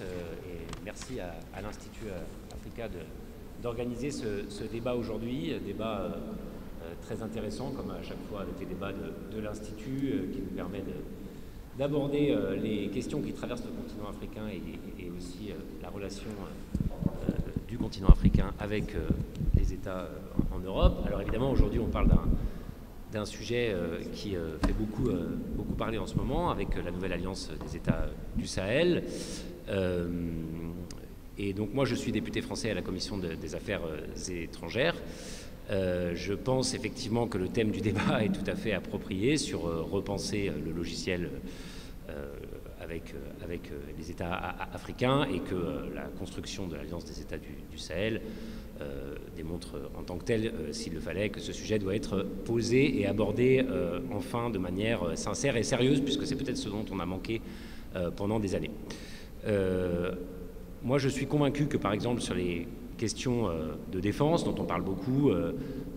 et merci à l'Institut Africa d'organiser ce débat aujourd'hui, débat très intéressant comme à chaque fois avec les débats de l'Institut qui nous permet d'aborder les questions qui traversent le continent africain et aussi la relation du continent africain avec les États en Europe. Alors évidemment aujourd'hui on parle d'un sujet qui fait beaucoup parler en ce moment avec la nouvelle alliance des États du Sahel. Et donc moi je suis député français à la commission des affaires étrangères. Je pense effectivement que le thème du débat est tout à fait approprié sur repenser le logiciel avec les États africains et que la construction de l'Alliance des États du Sahel démontre en tant que tel, s'il le fallait, que ce sujet doit être posé et abordé enfin de manière sincère et sérieuse, puisque c'est peut-être ce dont on a manqué pendant des années. Moi, je suis convaincu que, par exemple, sur les questions de défense, dont on parle beaucoup,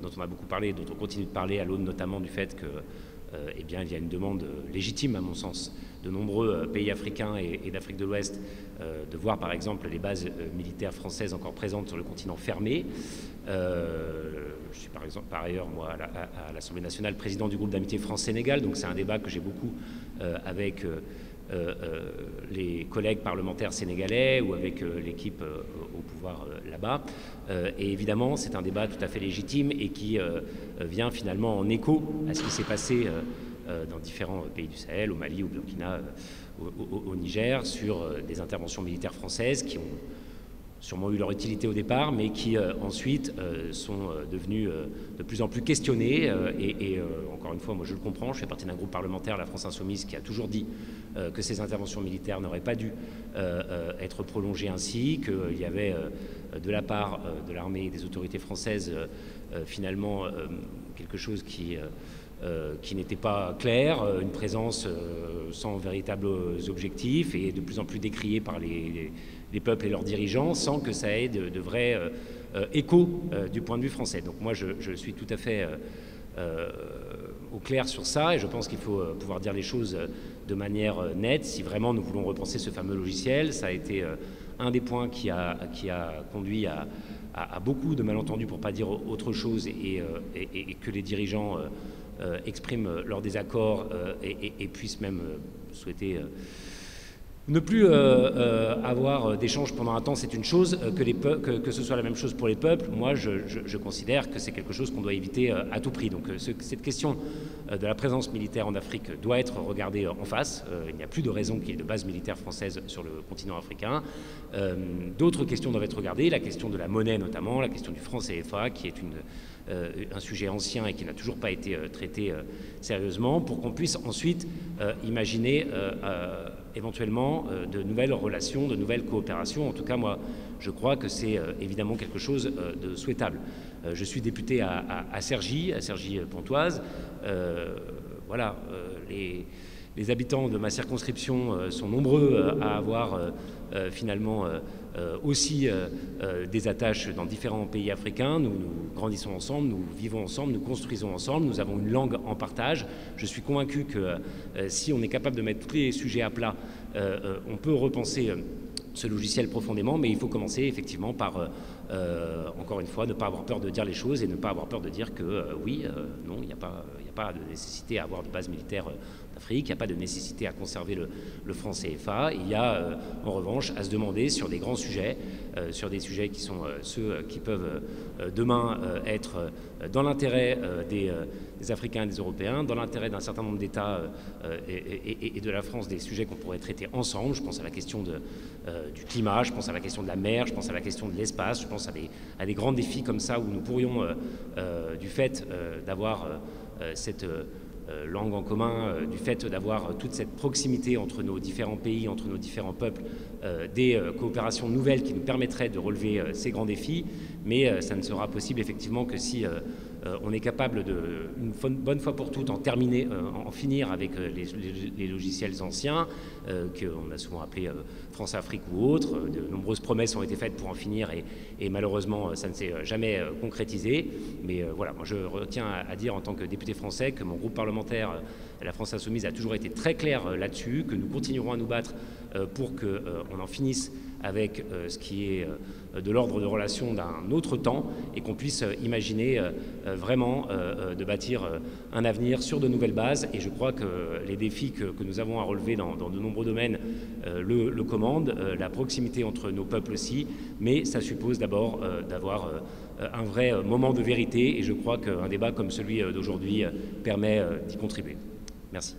dont on a beaucoup parlé, dont on continue de parler à l'aune notamment du fait que, eh bien, il y a une demande légitime, à mon sens, de nombreux pays africains et d'Afrique de l'Ouest de voir, par exemple, les bases militaires françaises encore présentes sur le continent fermé. Je suis par ailleurs, moi, à l'Assemblée nationale, président du groupe d'amitié France-Sénégal, donc c'est un débat que j'ai beaucoup avec les collègues parlementaires sénégalais ou avec l'équipe au pouvoir là-bas. Et évidemment, c'est un débat tout à fait légitime et qui vient finalement en écho à ce qui s'est passé dans différents pays du Sahel, au Mali, au Burkina, au Niger, sur des interventions militaires françaises qui ont sûrement eu leur utilité au départ, mais qui ensuite sont devenues de plus en plus questionnées. Et encore une fois, moi je le comprends, je fais partie d'un groupe parlementaire, la France Insoumise, qui a toujours dit que ces interventions militaires n'auraient pas dû être prolongées ainsi, qu'il y avait de la part de l'armée et des autorités françaises finalement quelque chose qui n'était pas clair, une présence sans véritables objectifs et de plus en plus décriée par les peuples et leurs dirigeants sans que ça ait de vrais échos du point de vue français. Donc moi je suis tout à fait au clair sur ça et je pense qu'il faut pouvoir dire les choses de manière nette si vraiment nous voulons repenser ce fameux logiciel. Ça a été un des points qui a conduit à beaucoup de malentendus pour ne pas dire autre chose et que les dirigeants expriment leur désaccord et puissent même souhaiter ne plus avoir d'échanges pendant un temps, c'est une chose, que ce soit la même chose pour les peuples. Moi, je considère que c'est quelque chose qu'on doit éviter à tout prix. Donc cette question de la présence militaire en Afrique doit être regardée en face. Il n'y a plus de raison qu'il y ait de base militaire française sur le continent africain. D'autres questions doivent être regardées, la question de la monnaie notamment, la question du franc CFA, qui est un sujet ancien et qui n'a toujours pas été traité sérieusement, pour qu'on puisse ensuite imaginer éventuellement de nouvelles relations, de nouvelles coopérations. En tout cas, moi, je crois que c'est évidemment quelque chose de souhaitable. Je suis député à Cergy-Pontoise. Voilà, les habitants de ma circonscription sont nombreux à avoir finalement aussi des attaches dans différents pays africains. Nous grandissons ensemble, nous vivons ensemble, nous construisons ensemble, nous avons une langue en partage. Je suis convaincu que si on est capable de mettre tous les sujets à plat, on peut repenser ce logiciel profondément, mais il faut commencer effectivement par, encore une fois, ne pas avoir peur de dire les choses et ne pas avoir peur de dire que oui, non, il n'y a pas de nécessité à avoir de base militaire d'Afrique, il n'y a pas de nécessité à conserver le franc CFA. Il y a en revanche à se demander sur des grands sujets, sur des sujets qui sont ceux qui peuvent demain être dans l'intérêt des Africains et des Européens, dans l'intérêt d'un certain nombre d'États et de la France, des sujets qu'on pourrait traiter ensemble. Je pense à la question du climat, je pense à la question de la mer, je pense à la question de l'espace, je pense à des grands défis comme ça où nous pourrions, du fait d'avoir cette langue en commun, du fait d'avoir toute cette proximité entre nos différents pays, entre nos différents peuples, des coopérations nouvelles qui nous permettraient de relever ces grands défis, mais ça ne sera possible effectivement que si on est capable de, une bonne fois pour toutes, en finir avec les logiciels anciens, qu'on a souvent appelés France-Afrique ou autres. De nombreuses promesses ont été faites pour en finir et malheureusement, ça ne s'est jamais concrétisé. Mais voilà, moi je retiens à dire en tant que député français que mon groupe parlementaire, la France Insoumise, a toujours été très clair là-dessus, que nous continuerons à nous battre pour qu'on en finisse avec ce qui est de l'ordre de relations d'un autre temps et qu'on puisse imaginer vraiment de bâtir un avenir sur de nouvelles bases. Et je crois que les défis que nous avons à relever dans de nombreux domaines le commandent, la proximité entre nos peuples aussi, mais ça suppose d'abord d'avoir un vrai moment de vérité et je crois qu'un débat comme celui d'aujourd'hui permet d'y contribuer. Merci.